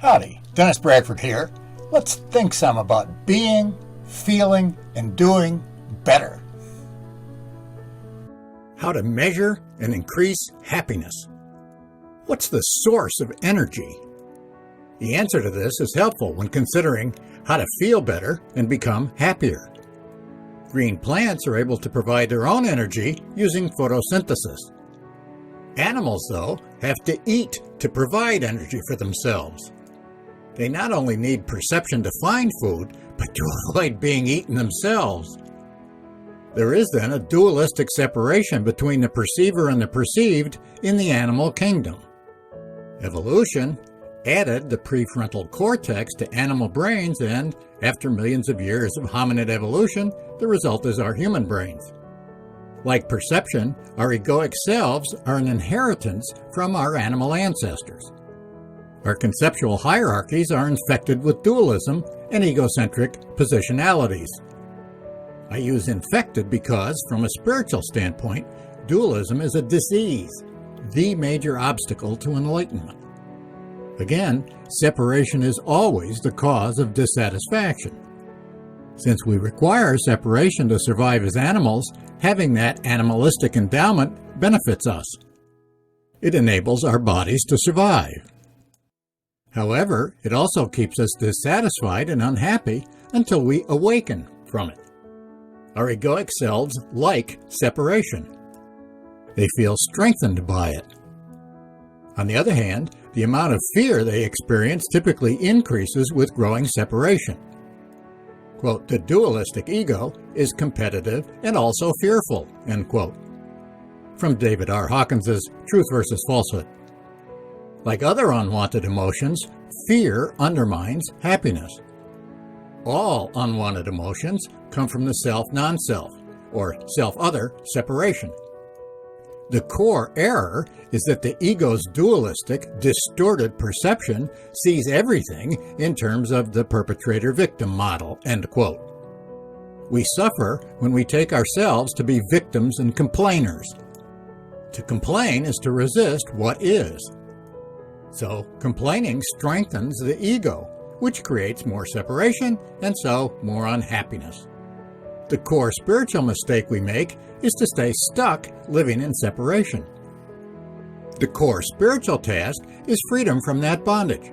Howdy, Dennis Bradford here. Let's think some about being, feeling, and doing better. How to measure and increase happiness. What's the source of energy? The answer to this is helpful when considering how to feel better and become happier. Green plants are able to provide their own energy using photosynthesis. Animals, though, have to eat to provide energy for themselves. They not only need perception to find food, but to avoid being eaten themselves. There is then a dualistic separation between the perceiver and the perceived in the animal kingdom. Evolution added the prefrontal cortex to animal brains, and after millions of years of hominid evolution, the result is our human brains. Like perception, our egoic selves are an inheritance from our animal ancestors. Our conceptual hierarchies are infected with dualism and egocentric positionalities. I use infected because, from a spiritual standpoint, dualism is a disease, the major obstacle to enlightenment. Again, separation is always the cause of dissatisfaction. Since we require separation to survive as animals, having that animalistic endowment benefits us. It enables our bodies to survive. However, it also keeps us dissatisfied and unhappy until we awaken from it. Our egoic selves like separation. They feel strengthened by it. On the other hand, the amount of fear they experience typically increases with growing separation. Quote, "The dualistic ego is competitive and also fearful," end quote. From David R. Hawkins's Truth versus Falsehood. Like other unwanted emotions, fear undermines happiness. All unwanted emotions come from the self-non-self, or self-other separation. The core error is that the ego's dualistic, distorted perception sees everything in terms of the perpetrator-victim model, end quote. We suffer when we take ourselves to be victims and complainers. To complain is to resist what is. So, complaining strengthens the ego, which creates more separation and so more unhappiness. The core spiritual mistake we make is to stay stuck living in separation. The core spiritual task is freedom from that bondage,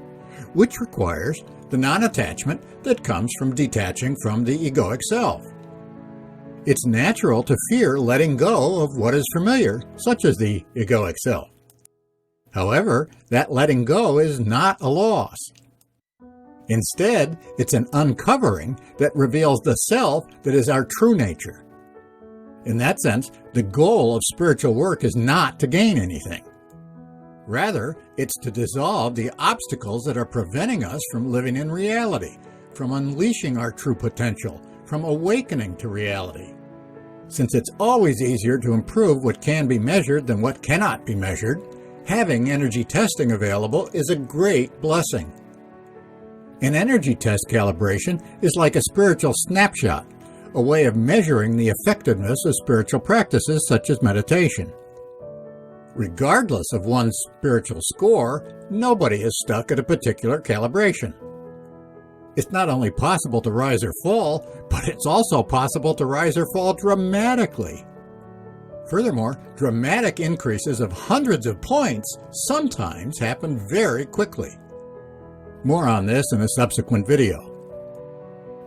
which requires the non-attachment that comes from detaching from the egoic self. It's natural to fear letting go of what is familiar, such as the egoic self. However, that letting go is not a loss. Instead, it's an uncovering that reveals the self that is our true nature. In that sense, the goal of spiritual work is not to gain anything. Rather, it's to dissolve the obstacles that are preventing us from living in reality, from unleashing our true potential, from awakening to reality. Since it's always easier to improve what can be measured than what cannot be measured, having energy testing available is a great blessing. An energy test calibration is like a spiritual snapshot, a way of measuring the effectiveness of spiritual practices such as meditation. Regardless of one's spiritual score, nobody is stuck at a particular calibration. It's not only possible to rise or fall, but it's also possible to rise or fall dramatically. Furthermore, dramatic increases of hundreds of points sometimes happen very quickly. More on this in a subsequent video.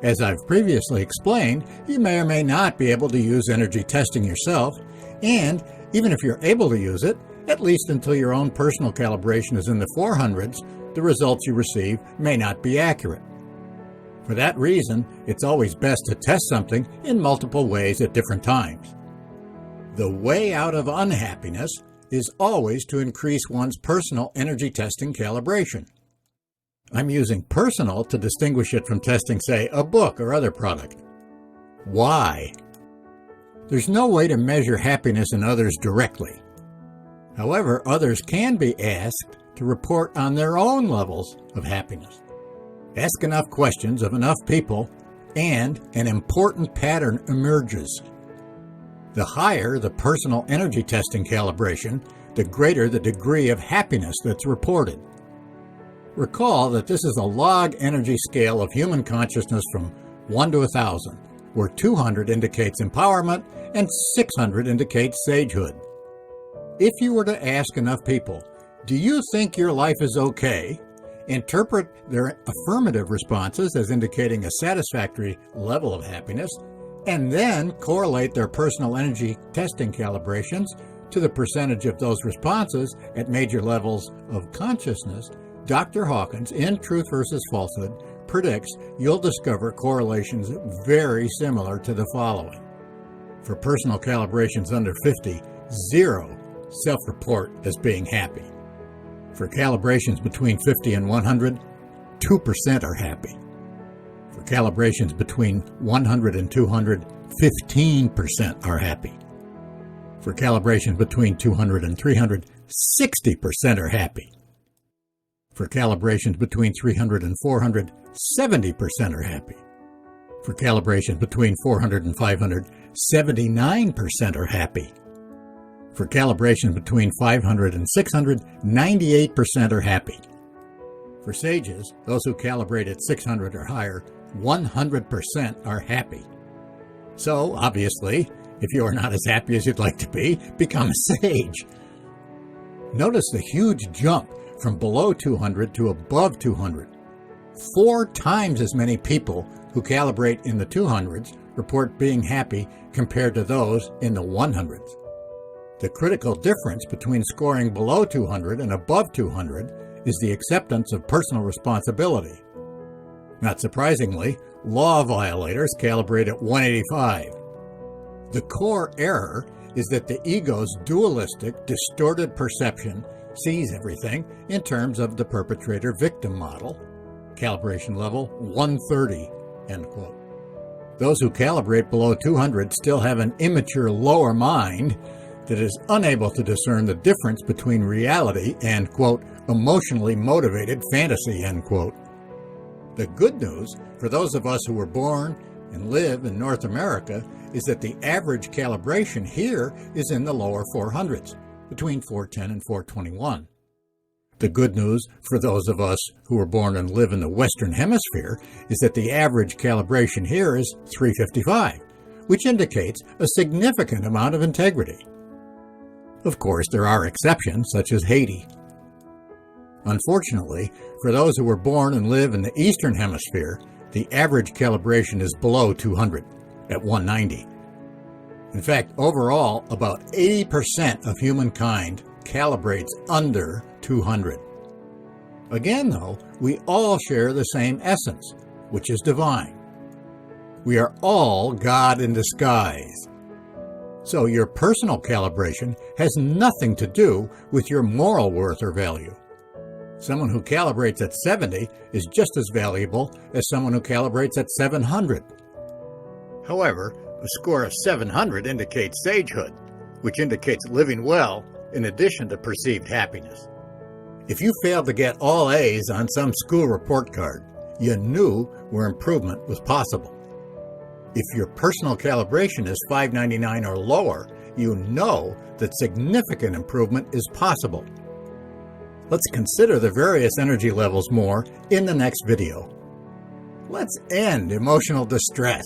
As I've previously explained, you may or may not be able to use energy testing yourself, and even if you're able to use it, at least until your own personal calibration is in the 400s, the results you receive may not be accurate. For that reason, it's always best to test something in multiple ways at different times. The way out of unhappiness is always to increase one's personal energy testing calibration. I'm using personal to distinguish it from testing, say, a book or other product. Why? There's no way to measure happiness in others directly. However, others can be asked to report on their own levels of happiness. Ask enough questions of enough people, and an important pattern emerges. The higher the personal energy testing calibration, the greater the degree of happiness that's reported. Recall that this is a log energy scale of human consciousness from 1 to 1,000, where 200 indicates empowerment and 600 indicates sagehood. If you were to ask enough people, "Do you think your life is okay?" interpret their affirmative responses as indicating a satisfactory level of happiness, and then correlate their personal energy testing calibrations to the percentage of those responses at major levels of consciousness, Dr. Hawkins, in Truth versus Falsehood, predicts you'll discover correlations very similar to the following. For personal calibrations under 50, 0 self-report as being happy. For calibrations between 50 and 100, 2% are happy. For calibrations between 100 and 200, 15% are happy. For calibrations between 200 and 300, 60% are happy. For calibrations between 300 and 400, 70% are happy. For calibrations between 400 and 500, 79% are happy. For calibrations between 500 and 600, 98% are happy. For sages, those who calibrate at 600 or higher, 100% are happy. So, obviously, if you are not as happy as you'd like to be, become a sage. Notice the huge jump from below 200 to above 200. 4 times as many people who calibrate in the 200s report being happy compared to those in the 100s. The critical difference between scoring below 200 and above 200 is the acceptance of personal responsibility. Not surprisingly, law violators calibrate at 185. The core error is that the ego's dualistic, distorted perception sees everything in terms of the perpetrator-victim model, calibration level 130, end quote. Those who calibrate below 200 still have an immature lower mind that is unable to discern the difference between reality and, quote, emotionally motivated fantasy, end quote. The good news for those of us who were born and live in North America is that the average calibration here is in the lower 400s, between 410 and 421. The good news for those of us who were born and live in the Western Hemisphere is that the average calibration here is 355, which indicates a significant amount of integrity. Of course, there are exceptions, such as Haiti. Unfortunately, for those who were born and live in the Eastern Hemisphere, the average calibration is below 200, at 190. In fact, overall, about 80% of humankind calibrates under 200. Again, though, we all share the same essence, which is divine. We are all God in disguise. So your personal calibration has nothing to do with your moral worth or value. Someone who calibrates at 70 is just as valuable as someone who calibrates at 700. However, a score of 700 indicates sagehood, which indicates living well in addition to perceived happiness. If you failed to get all A's on some school report card, you knew where improvement was possible. If your personal calibration is 599 or lower, you know that significant improvement is possible. Let's consider the various energy levels more in the next video. Let's end emotional distress.